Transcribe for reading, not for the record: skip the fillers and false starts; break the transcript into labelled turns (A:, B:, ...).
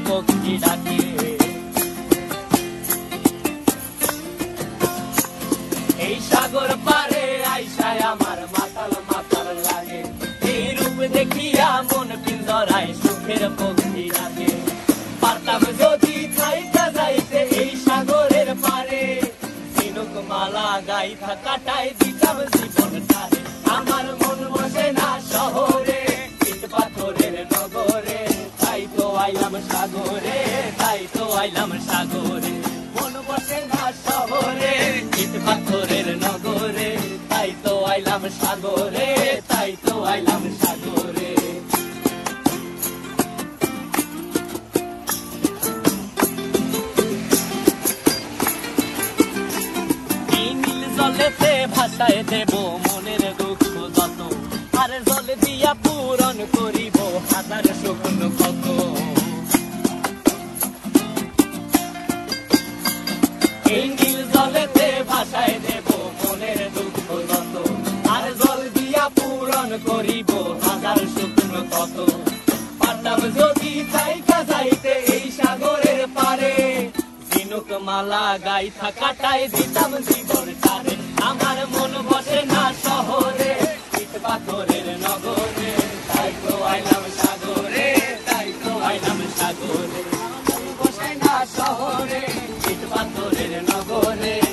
A: পক্ষী ডাকে। এই সাগর পারে আইসায় আমার মাতাল মাতাল লাগে, এই রূপ দেখিয়া মন পিঞ্জরায় সুখের পক্ষী ডাকে। পারতাম যদি থাইকা যাইতে এই সাগরের পারে, ঝিনুক মালা গাইথা কাটাই দিতাম জীবনটারে। আমার মন বসে না শহরে, ইট পাথরের নগরে, তাই তো আইলাম সাগরে, তাই তো আইলাম সাগরে। মন বসে না শহরে, ইট পাথরের নগরে, তাই তো আইলাম সাগরে, তাই তো আইলাম সাগরে। জলেতে ভাসায় দেব মনের দুঃখ যত, আর জল দিয়া পূরণ করিব হাজার স্বপ্ন কত। এই নীল জলেতে ভাসায় দেব মনের দুঃখ যত, আর জল দিয়া পূরণ করিব হাজার স্বপ্ন কত। পারতাম যদি থাইকা যাইতে এই সাগরের পারে, ঝিনুক মালা গাইথা কাটাই দিতাম জীবনটারে। আমার মন বসে না শহরে, ইট পাথরের নগরে, তাই তো আইলাম সাগরে, তাই তো আইলাম সাগরে। মন বসে না শহরে, ইট পাথরের নগরে,